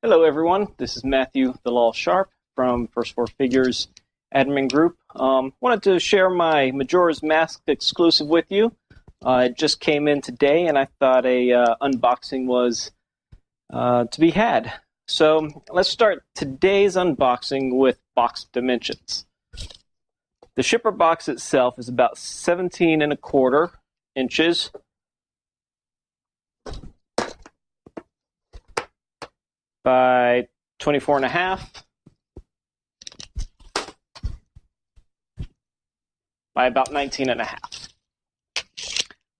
Hello, everyone. This is Matthew the Law Sharp from First Four Figures Admin Group. Wanted to share my Majora's Mask exclusive with you. It just came in today, and I thought a unboxing was to be had. So let's start today's unboxing with box dimensions. The shipper box itself is about 17¼ inches. By 24½ by about 19½.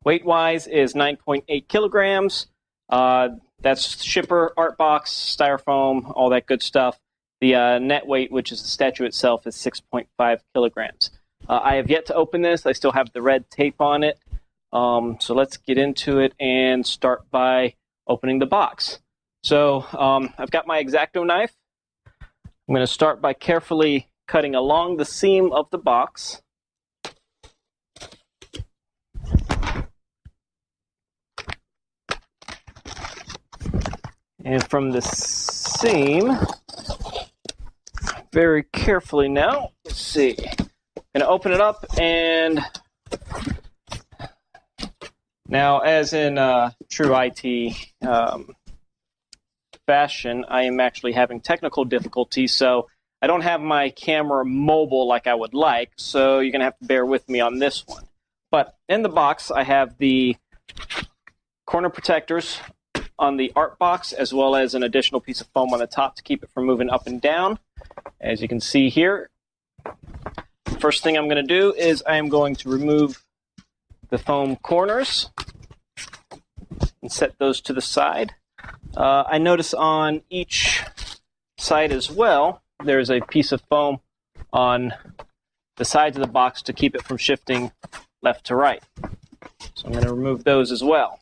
Weight-wise is 9.8 kilograms. That's shipper, art box, styrofoam, all that good stuff. The net weight, which is the statue itself, is 6.5 kilograms. I have yet to open this. I still have the red tape on it. So let's get into it and start by opening the box. So I've got my X-Acto knife. I'm going to start by carefully cutting along the seam of the box. And from the seam, very carefully now, let's see. I'm going to open it up, and now as in true IT fashion, I am actually having technical difficulties, so I don't have my camera mobile like I would like, so you're going to have to bear with me on this one. But in the box, I have the corner protectors on the art box, as well as an additional piece of foam on the top to keep it from moving up and down. As you can see here, first thing I'm going to do is I am going to remove the foam corners and set those to the side. I notice on each side as well, there's a piece of foam on the sides of the box to keep it from shifting left to right. So I'm going to remove those as well.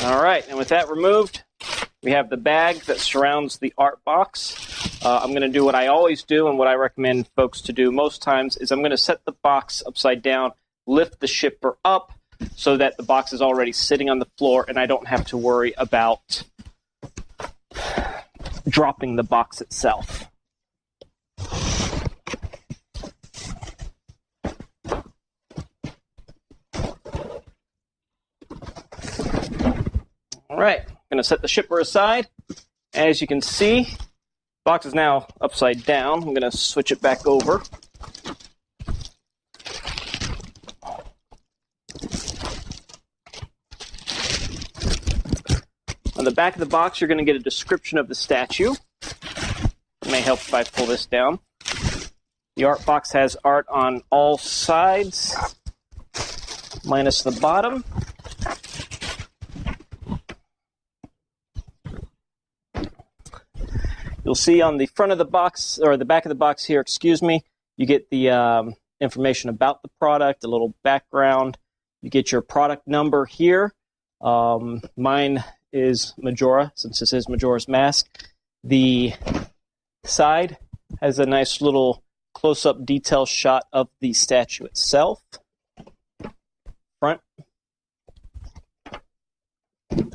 All right, and with that removed, we have the bag that surrounds the art box. I'm going to do what I always do, and what I recommend folks to do most times is I'm going to set the box upside down, lift the shipper up so that the box is already sitting on the floor and I don't have to worry about dropping the box itself. All right, I'm going to set the shipper aside. As you can see, the box is now upside down. I'm going to switch it back over. On the back of the box, you're going to get a description of the statue. It may help if I pull this down. The art box has art on all sides, minus the bottom. You'll see on the front of the box, or the back of the box here, you get the information about the product, a little background. You get your product number here. Mine is Majora, since this is Majora's Mask. The side has a nice little close-up detail shot of the statue itself. Front.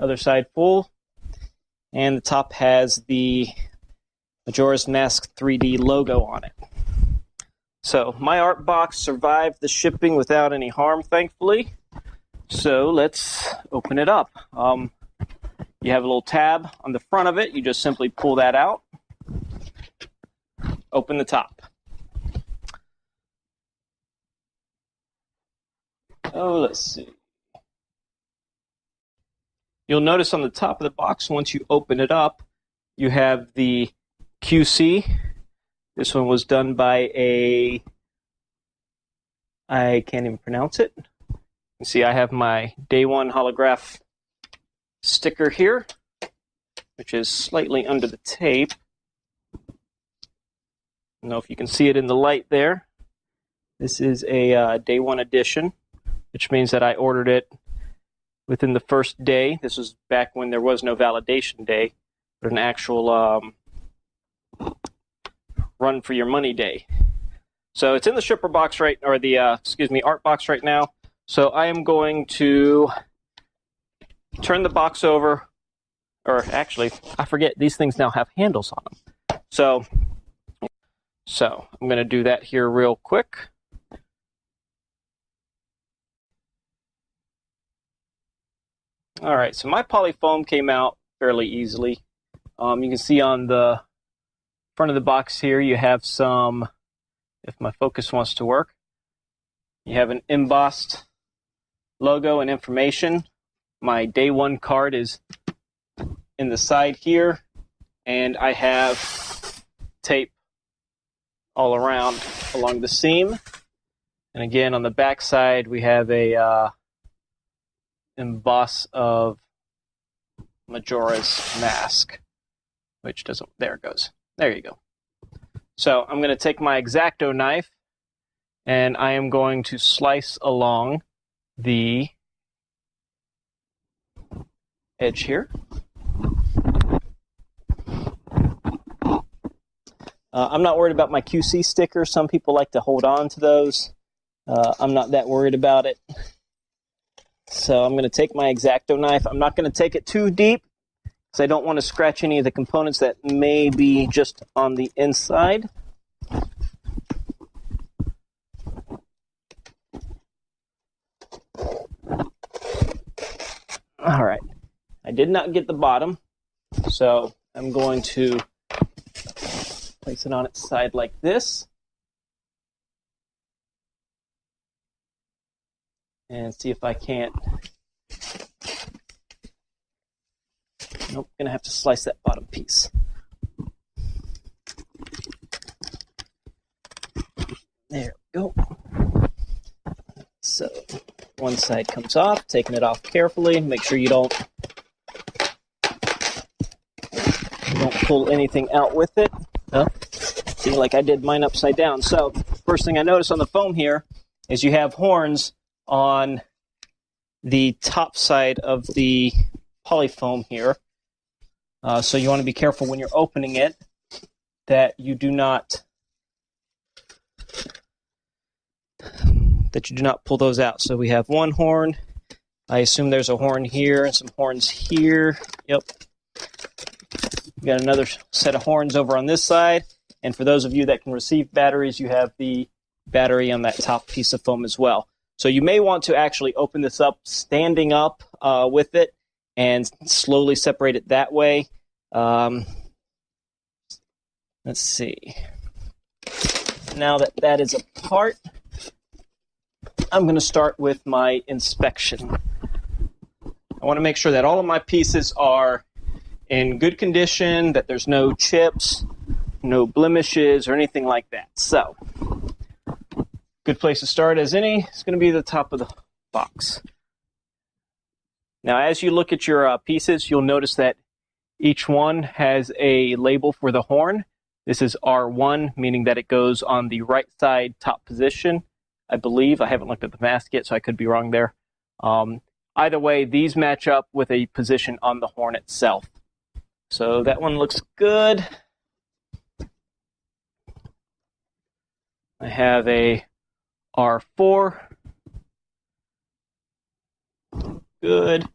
Other side full. And the top has the Majora's Mask 3D logo on it. So my art box survived the shipping without any harm, thankfully. So let's open it up. You have a little tab on the front of it. You just simply pull that out. Open the top. Oh, let's see. You'll notice on the top of the box, once you open it up, you have the QC. This one was done by I can't even pronounce it. You see, I have my Day One holograph sticker here, which is slightly under the tape. I don't know if you can see it in the light there. This is a Day One edition, which means that I ordered it within the first day. This was back when there was no validation day, but an actual run for your money day. So it's in the shipper box or the art box right now. So I am going to turn the box over, or actually, I forget, these things now have handles on them. So I'm going to do that here real quick. All right, so my polyfoam came out fairly easily. You can see on the front of the box here, you have some, if my focus wants to work, you have an embossed logo and information. My day one card is in the side here, and I have tape all around along the seam. And again, on the back side, we have a emboss of Majora's mask, which doesn't, there it goes. There you go. So I'm going to take my X-Acto knife, and I am going to slice along the edge here. I'm not worried about my QC sticker. Some people like to hold on to those. I'm not that worried about it. So I'm going to take my X-Acto knife. I'm not going to take it too deep because I don't want to scratch any of the components that may be just on the inside. All right. I did not get the bottom, so I'm going to place it on its side like this. And see if I can't. Nope, gonna have to slice that bottom piece. There we go. So one side comes off, taking it off carefully. Make sure you don't pull anything out with it. Oh, see, like I did mine upside down. So first thing I notice on the foam here is you have horns on the top side of the polyfoam here. So you want to be careful when you're opening it that you do not pull those out. So we have one horn. I assume there's a horn here and some horns here. Yep. We got another set of horns over on this side. And for those of you that can receive batteries, you have the battery on that top piece of foam as well. So you may want to actually open this up standing up with it and slowly separate it that way. Let's see. Now that that is apart, I'm going to start with my inspection. I want to make sure that all of my pieces are in good condition, that there's no chips, no blemishes, or anything like that. So, good place to start as any is going to be the top of the box. Now, as you look at your pieces, you'll notice that each one has a label for the horn. This is R1, meaning that it goes on the right side top position, I believe. I haven't looked at the mask yet, so I could be wrong there. Either way, these match up with a position on the horn itself. So that one looks good. I have a R4. Good.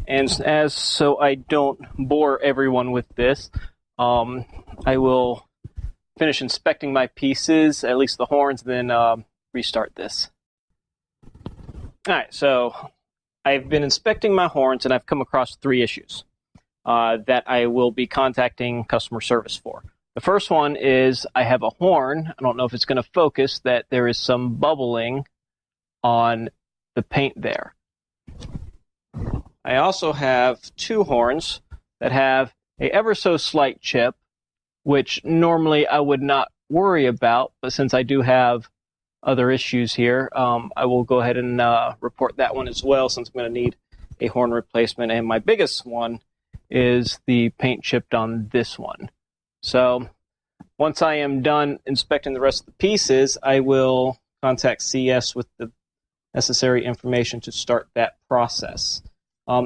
And so I don't bore everyone with this, I will finish inspecting my pieces, at least the horns, then restart this. All right, so I've been inspecting my horns, and I've come across 3 issues that I will be contacting customer service for. The first one is I have a horn. I don't know if it's going to focus, that there is some bubbling on the paint there. I also have 2 horns that have a ever so slight chip, which normally I would not worry about, but since I do have other issues here, I will go ahead and report that one as well, since I'm going to need a horn replacement. And my biggest one is the paint chipped on this one. So once I am done inspecting the rest of the pieces, I will contact CS with the necessary information to start that process.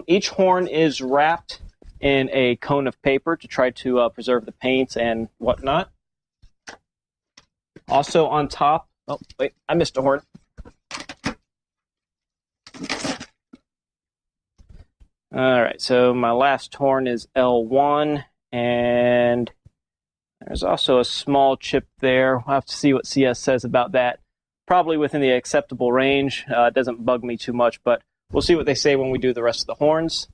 Each horn is wrapped in a cone of paper to try to preserve the paint and whatnot. Also on top, oh wait, I missed a horn. All right, so my last horn is L1, and there's also a small chip there. We'll have to see what CS says about that. Probably within the acceptable range. It doesn't bug me too much, but we'll see what they say when we do the rest of the horns.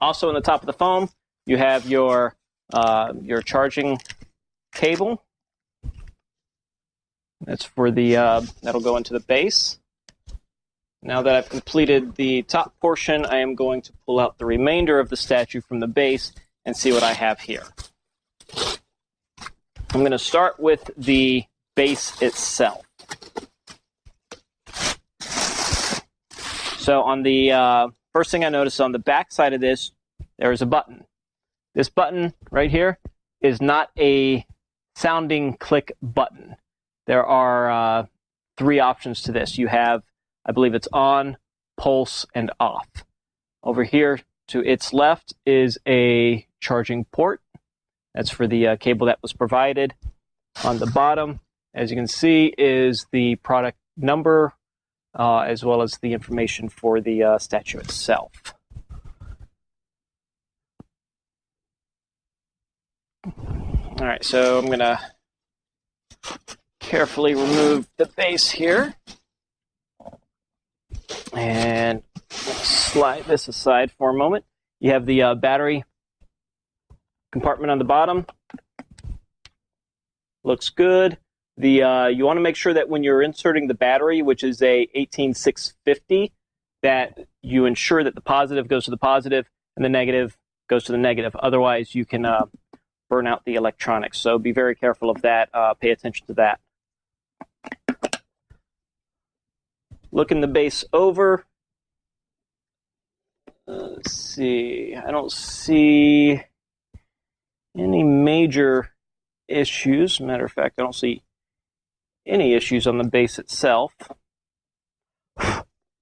Also on the top of the foam, you have your charging cable. That's for the that'll go into the base. Now that I've completed the top portion, I am going to pull out the remainder of the statue from the base and see what I have here. I'm going to start with the base itself. So on the first thing I noticed on the back side of this, there is a button. This button right here is not a sounding click button. There are 3 options to this. You have, I believe it's on, pulse, and off. Over here to its left is a charging port. That's for the cable that was provided. On the bottom, as you can see, is the product number, as well as the information for the statue itself. All right, so I'm going to carefully remove the base here. And slide this aside for a moment. You have the battery compartment on the bottom. Looks good. You want to make sure that when you're inserting the battery, which is a 18650, that you ensure that the positive goes to the positive and the negative goes to the negative. Otherwise, you can burn out the electronics. So be very careful of that. Pay attention to that. Looking the base over. Let's see. I don't see any major issues. Matter of fact, I don't see any issues on the base itself.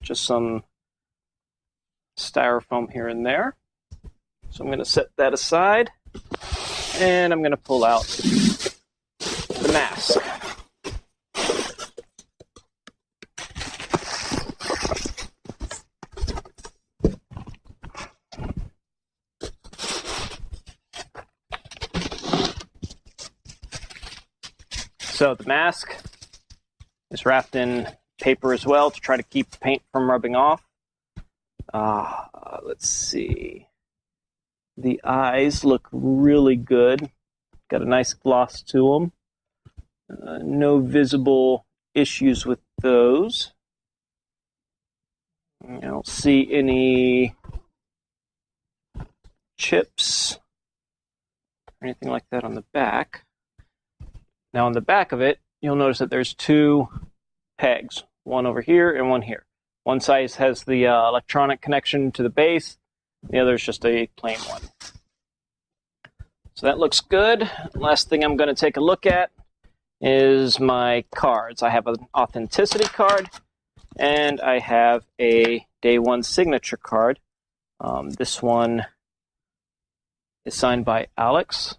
Just some styrofoam here and there. So I'm going to set that aside. And I'm going to pull out the mask. So the mask is wrapped in paper as well to try to keep the paint from rubbing off. Let's see. The eyes look really good. Got a nice gloss to them. No visible issues with those. I don't see any chips or anything like that on the back. Now on the back of it, you'll notice that there's 2 pegs, one over here and one here. One side has the electronic connection to the base, the other is just a plain one. So that looks good. Last thing I'm going to take a look at is my cards. I have an authenticity card, and I have a day 1 signature card. This one is signed by Alex.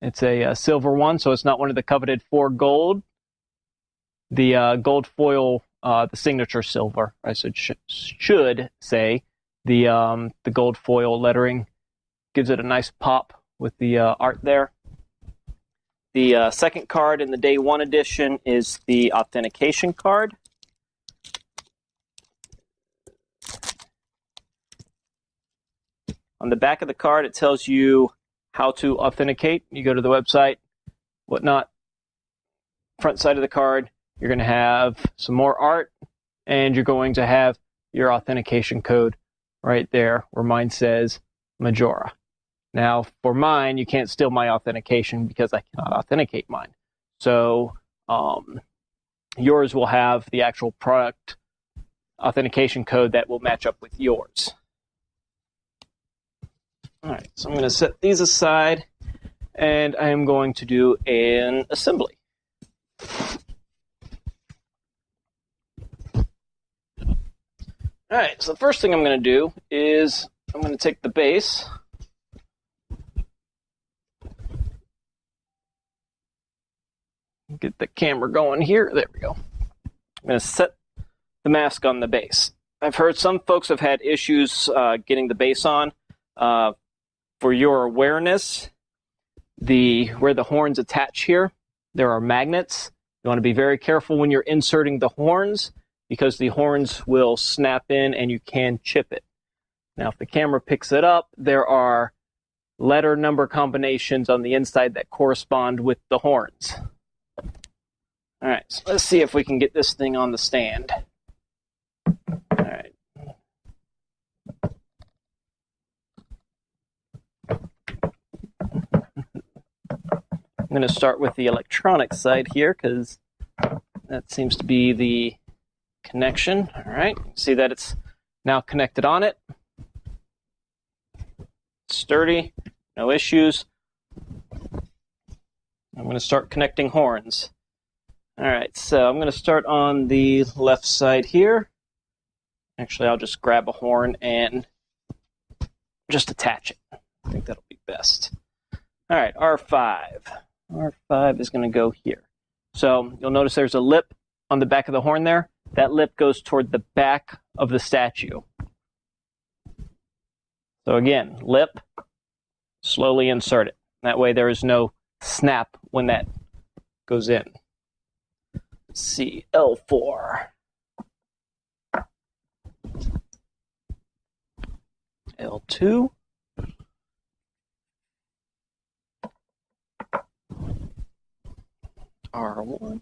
It's a silver one, so it's not one of the coveted 4 gold. The gold foil, the signature silver, I should say. The gold foil lettering gives it a nice pop with the art there. The second card in the day 1 edition is the authentication card. On the back of the card, it tells you how to authenticate. You go to the website, whatnot. Front side of the card, you're going to have some more art, and you're going to have your authentication code right there, where mine says Majora. Now, for mine, you can't steal my authentication because I cannot authenticate mine. So yours will have the actual product authentication code that will match up with yours. All right, so I'm going to set these aside, and I am going to do an assembly. All right, so the first thing I'm going to do is I'm going to take the base, Get the camera going here. There we go. I'm going to set the mask on the base. I've heard some folks have had issues getting the base on. For your awareness, where the horns attach here, there are magnets. You want to be very careful when you're inserting the horns because the horns will snap in and you can chip it. Now, if the camera picks it up, there are letter number combinations on the inside that correspond with the horns. All right, so let's see if we can get this thing on the stand. All right. I'm going to start with the electronic side here because that seems to be the connection. All right, see that it's now connected on it. Sturdy, no issues. I'm going to start connecting horns. All right, so I'm going to start on the left side here. Actually, I'll just grab a horn and just attach it. I think that'll be best. All right, R5. R5 is going to go here. So you'll notice there's a lip on the back of the horn there. That lip goes toward the back of the statue. So again, lip, slowly insert it. That way there is no snap when that goes in. Let's see, L4. L2. R1.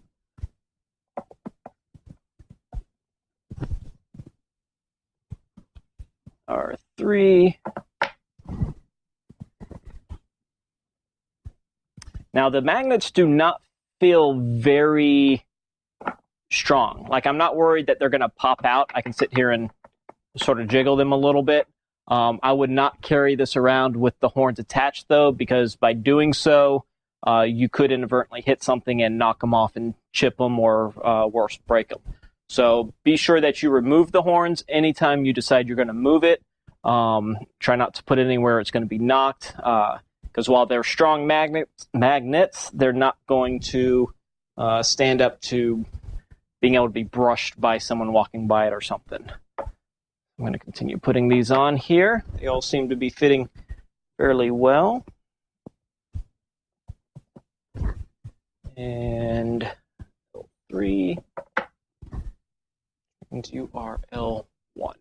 R3. Now the magnets do not feel very strong. Like I'm not worried that they're going to pop out. I can sit here and sort of jiggle them a little bit. I would not carry this around with the horns attached though, because by doing so, you could inadvertently hit something and knock them off and chip them or worse, break them. So be sure that you remove the horns anytime you decide you're going to move it. Try not to put it anywhere it's going to be knocked, because while they're strong magnets, they're not going to stand up to being able to be brushed by someone walking by it or something. I'm going to continue putting these on here. They all seem to be fitting fairly well. And L3 into RL1. All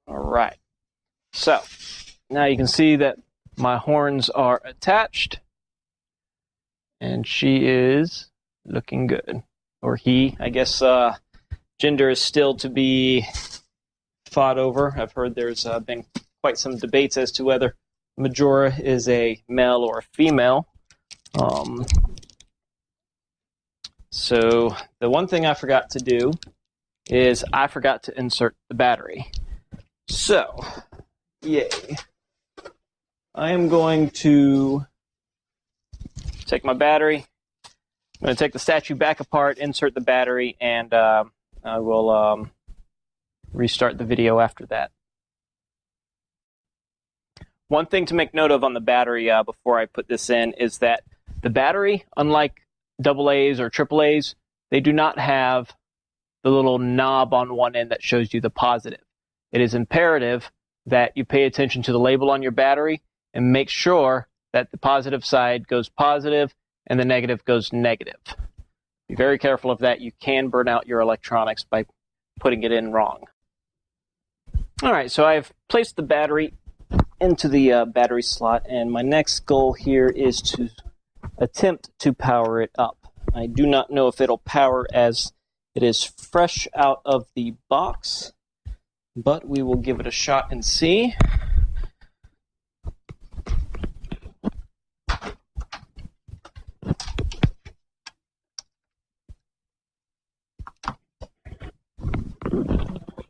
right. So now you can see that my horns are attached, and she is looking good. Or he, I guess. Gender is still to be fought over. I've heard there's been quite some debates as to whether Majora is a male or a female. So the one thing I forgot to do is I forgot to insert the battery. So, yay. I am going to take my battery. I'm going to take the statue back apart, insert the battery, and I will restart the video after that. One thing to make note of on the battery before I put this in is that the battery, unlike AA's or AAA's, they do not have the little knob on one end that shows you the positive. It is imperative that you pay attention to the label on your battery and make sure that the positive side goes positive and the negative goes negative. Be very careful of that. You can burn out your electronics by putting it in wrong. All right, so I've placed the battery into the battery slot, and my next goal here is to attempt to power it up. I do not know if it'll power as it is fresh out of the box, but we will give it a shot and see.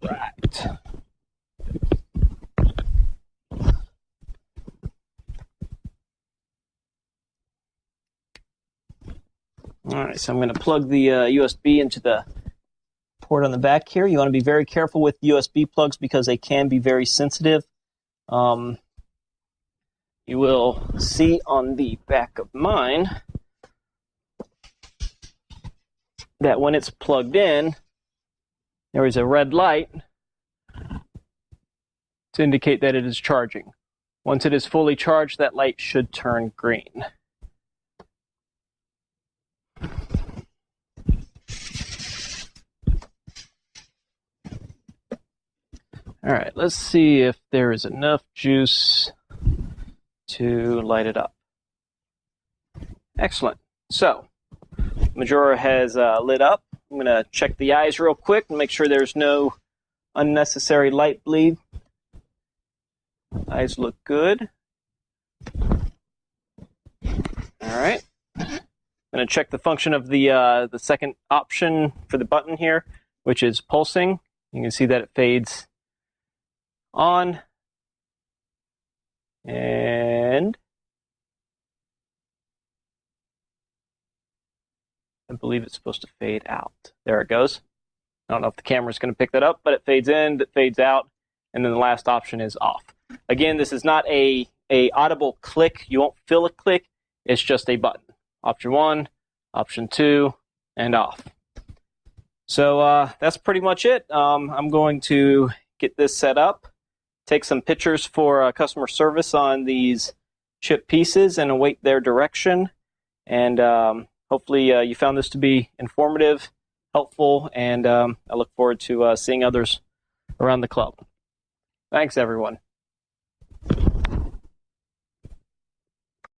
Right. All right, so I'm going to plug the USB into the port on the back here. You want to be very careful with USB plugs because they can be very sensitive. You will see on the back of mine that when it's plugged in, there is a red light to indicate that it is charging. Once it is fully charged, that light should turn green. All right, let's see if there is enough juice to light it up. Excellent. So, Majora has lit up. I'm going to check the eyes real quick and make sure there's no unnecessary light bleed. Eyes look good. All right. I'm going to check the function of the second option for the button here, which is pulsing. You can see that it fades on, and I believe it's supposed to fade out. There it goes. I don't know if the camera's going to pick that up, but it fades in, it fades out, and then the last option is off. Again, this is not a audible click. You won't feel a click. It's just a button. Option 1, option 2, and off. So that's pretty much it. I'm going to get this set up, take some pictures for customer service on these chip pieces, and await their direction. And hopefully you found this to be informative, helpful, and I look forward to seeing others around the club. Thanks, everyone.